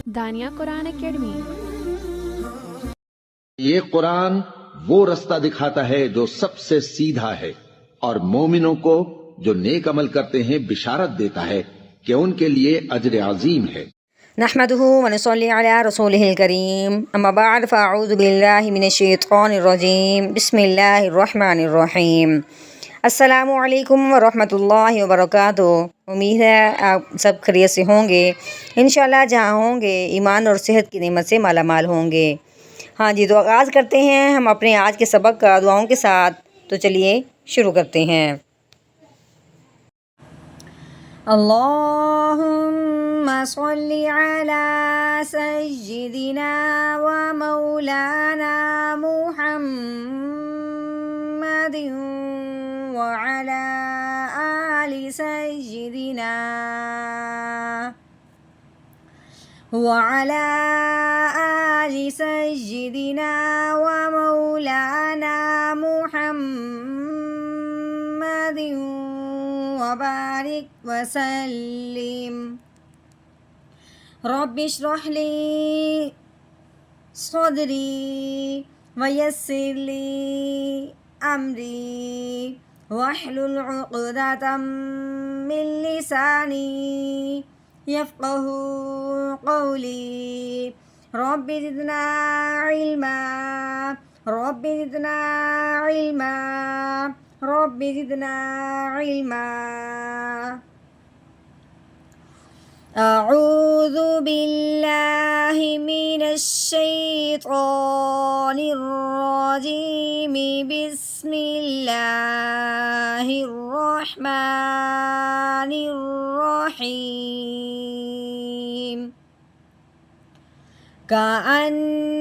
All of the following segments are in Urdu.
دانیہ قرآن اکیڈمی۔ یہ قرآن وہ رستہ دکھاتا ہے جو سب سے سیدھا ہے، اور مومنوں کو جو نیک عمل کرتے ہیں بشارت دیتا ہے کہ ان کے لیے اجر عظیم ہے۔ نحمده ونصلي على رسوله الكريم اما بعد فاعوذ بالله من الشیطان الرجیم بسم اللہ الرحمن الرحیم۔ السلام علیکم ورحمۃ اللہ وبرکاتہ۔ امید ہے آپ سب خیریت سے ہوں گے، انشاءاللہ جہاں ہوں گے ایمان اور صحت کی نعمت سے مالا مال ہوں گے۔ ہاں جی، تو آغاز کرتے ہیں ہم اپنے آج کے سبق کا دعاؤں کے ساتھ۔ تو چلیے شروع کرتے ہیں۔ اللہم صلی علی سیدنا و مولانا محمد وعلی آل سیدنا وعلی آل سیدنا و مولانا محمد وبارک وسلم۔ رب اشرح لی صدری ویسر لی امری واحلل عقدۃ من لسانی یفقہوا قولی۔ رب زدنا علما رب زدنا علما رب زدنا علما۔ اعوذ باللہ من الشیطان الرجیم بسم اللہ الرحمن الرحیم۔ کأنہم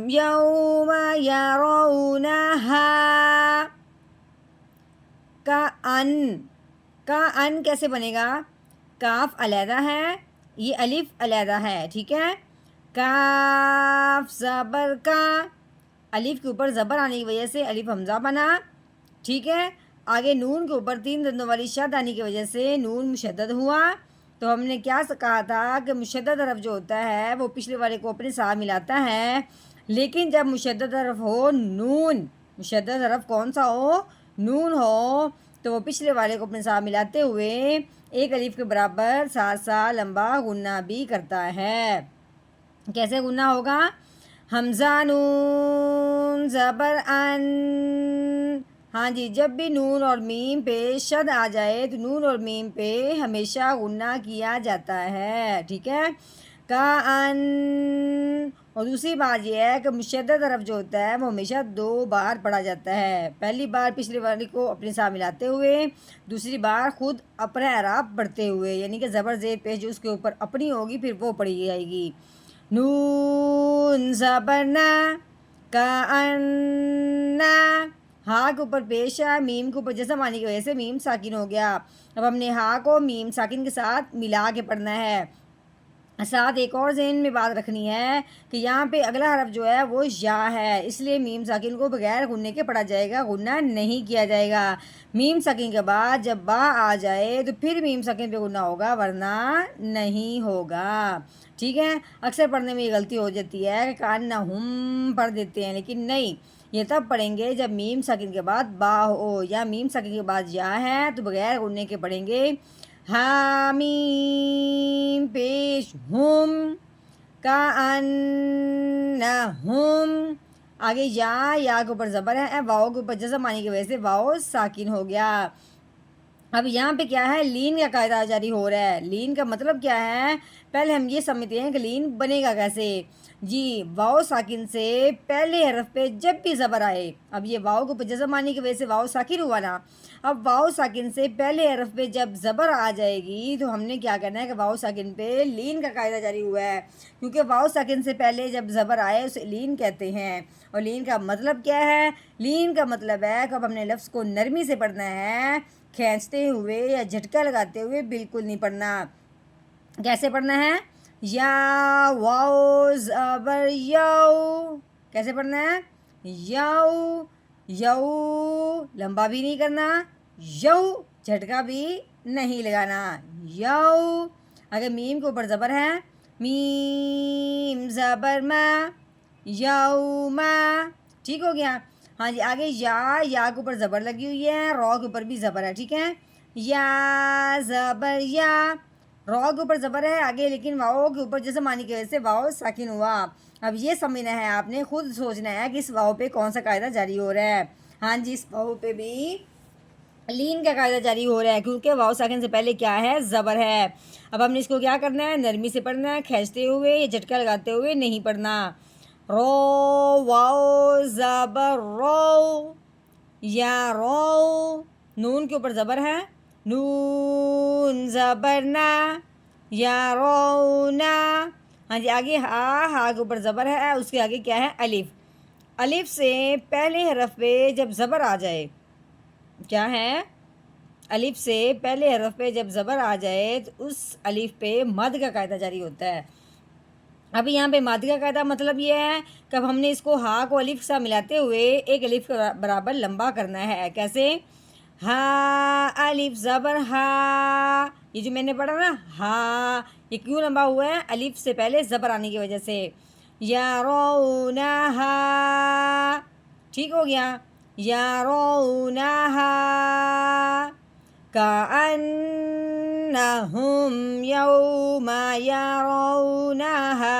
یوم یرونہا۔ کأن کیسے بنے گا؟ کاف علیحدہ ہے، یہ الف علیحدہ ہے، ٹھیک ہے۔ کاف زبر کا، الف کے اوپر زبر آنے کی وجہ سے الف حمزہ بنا، ٹھیک ہے۔ آگے نون کے اوپر 3 دندوں والی شد آنے کی وجہ سے نون مشدد ہوا۔ تو ہم نے کیا کہا تھا کہ مشدد حرف جو ہوتا ہے وہ پچھلے والے کو اپنے ساتھ ملاتا ہے، لیکن جب مشدد حرف ہو نون، مشدد حرف کون سا ہو؟ نون ہو، تو وہ پچھلے والے کو اپنے ساتھ ملاتے ہوئے ایک الف کے برابر ساتھ ساتھ لمبا غنہ بھی کرتا ہے۔ کیسے غنہ ہوگا؟ حمزہ نون زبر ان۔ ہاں جی، جب بھی نون اور میم پہ شد آ جائے تو نون اور میم پہ ہمیشہ غنہ کیا جاتا ہے، ٹھیک ہے۔ کأن، اور دوسری بات یہ ہے کہ مشدد حرف جو ہوتا ہے وہ ہمیشہ 2 بار پڑھا جاتا ہے۔ پہلی بار پچھلے والی کو اپنے ساتھ ملاتے ہوئے، دوسری بار خود اپنا اعراب پڑھتے ہوئے، یعنی کہ زبر زیر پیش جو اس کے اوپر اپنی ہوگی پھر وہ پڑھی جائے گی۔ نون زبر نا، کأن، ہا کے اوپر پیش ہے، میم کے اوپر جزم آنے کی وجہ سے میم ساکن ہو گیا۔ اب ہم نے ہا کو میم ساکن کے ساتھ ملا کے پڑھنا ہے۔ ساتھ ایک اور ذہن میں بات رکھنی ہے کہ یہاں پہ اگلا حرف جو ہے وہ یا ہے، اس لیے میم ساکن کو بغیر غننے کے پڑھا جائے گا، غنہ نہیں کیا جائے گا۔ میم ساکن کے بعد جب با آ جائے تو پھر میم ساکن پہ غنہ ہوگا، ورنہ نہیں ہوگا، ٹھیک ہے۔ اکثر پڑھنے میں یہ غلطی ہو جاتی ہے کہ کأنہم پڑھ دیتے ہیں، لیکن نہیں، یہ تب پڑھیں گے جب میم ساکن کے بعد با ہو، یا میم ساکن کے بعد یا ہے تو بغیر غننے کے پڑھیں گے۔ حامیم پیش ہم، کأنہم، آگے یا کے اوپر زبر ہے، واؤ کے اوپر جزم آنے کی وجہ سے واؤ ساکن ہو گیا۔ اب یہاں پہ کیا ہے؟ لین کا قاعدہ جاری ہو رہا ہے۔ لین کا مطلب کیا ہے؟ پہلے ہم یہ سمجھتے ہیں کہ لین بنے گا کیسے؟ جی، واؤ ساکن سے پہلے حرف پہ جب بھی زبر آئے، اب یہ واؤ کے اوپر جزم آنے کی وجہ سے واؤ ساکن ہوا نا، اب واؤ ساکن سے پہلے حرف پہ جب زبر آ جائے گی تو ہم نے کیا کرنا ہے کہ واؤ ساکن پہ لین کا قاعدہ جاری ہوا ہے، کیونکہ واؤ ساکن سے پہلے جب زبر آئے اسے لین کہتے ہیں۔ اور لین کا مطلب کیا ہے؟ لین کا مطلب ہے کہ اب ہم نے لفظ کو نرمی سے پڑھنا ہے، کھینچتے ہوئے یا جھٹکا لگاتے ہوئے بالکل نہیں پڑھنا۔ کیسے پڑھنا ہے؟ یا واؤ زبر یو، کیسے پڑھنا ہے؟ یو، یو، لمبا بھی نہیں کرنا، یو، جھٹکا بھی نہیں لگانا. یو. اگر میم کے اوپر زبر ہے, میم زبر ما, یوما. ٹھیک ہو گیا. ہاں جی, آگے یا کے اوپر زبر لگی ہوئی ہے, رو کے اوپر بھی زبر ہے. ٹھیک ہے, یا زبر یا, رو کے اوپر زبر ہے آگے, لیکن واؤ کے اوپر جیسے معنی کی وجہ سے واؤ ساکن ہوا. اب یہ سمجھنا ہے آپ نے, خود سوچنا ہے کہ اس واؤ پہ کون سا قاعدہ جاری ہو رہا ہے. ہاں جی, اس واؤ پہ بھی لین کا قاعدہ جاری ہو رہا ہے, کیونکہ واؤ ساکن سے پہلے کیا ہے, زبر ہے. اب ہم نے اس کو کیا کرنا ہے, نرمی سے پڑھنا ہے, کھینچتے ہوئے یا جھٹکا لگاتے ہوئے نہیں پڑھنا. رو واؤ زبر رو, یا رو. نون کے اوپر زبر ہے, نون زبر نا, یا رونا. ہاں جی, آگے ہا کے اوپر زبر ہے, اس کے آگے کیا ہے, الف. الف سے پہلے حرف پہ جب زبر آ جائے, کیا ہے, الف سے پہلے حرف پہ جب زبر آ جائے تو اس الف پہ مد کا قاعدہ جاری ہوتا ہے. ابھی یہاں پہ مد کا قاعدہ مطلب یہ ہے کہ اب ہم نے اس کو ہا کو الف سے ملاتے ہوئے ایک الف کے برابر لمبا کرنا ہے. کیسے, ہا الف زبر ہا, یہ جو میں نے پڑھا نا ہا, یہ کیوں لمبا ہوا ہے, الف سے پہلے زبر آنے کی وجہ سے. یا رونہا, ٹھیک ہو گیا, یا رونہا, کأنہم یوم یرونہا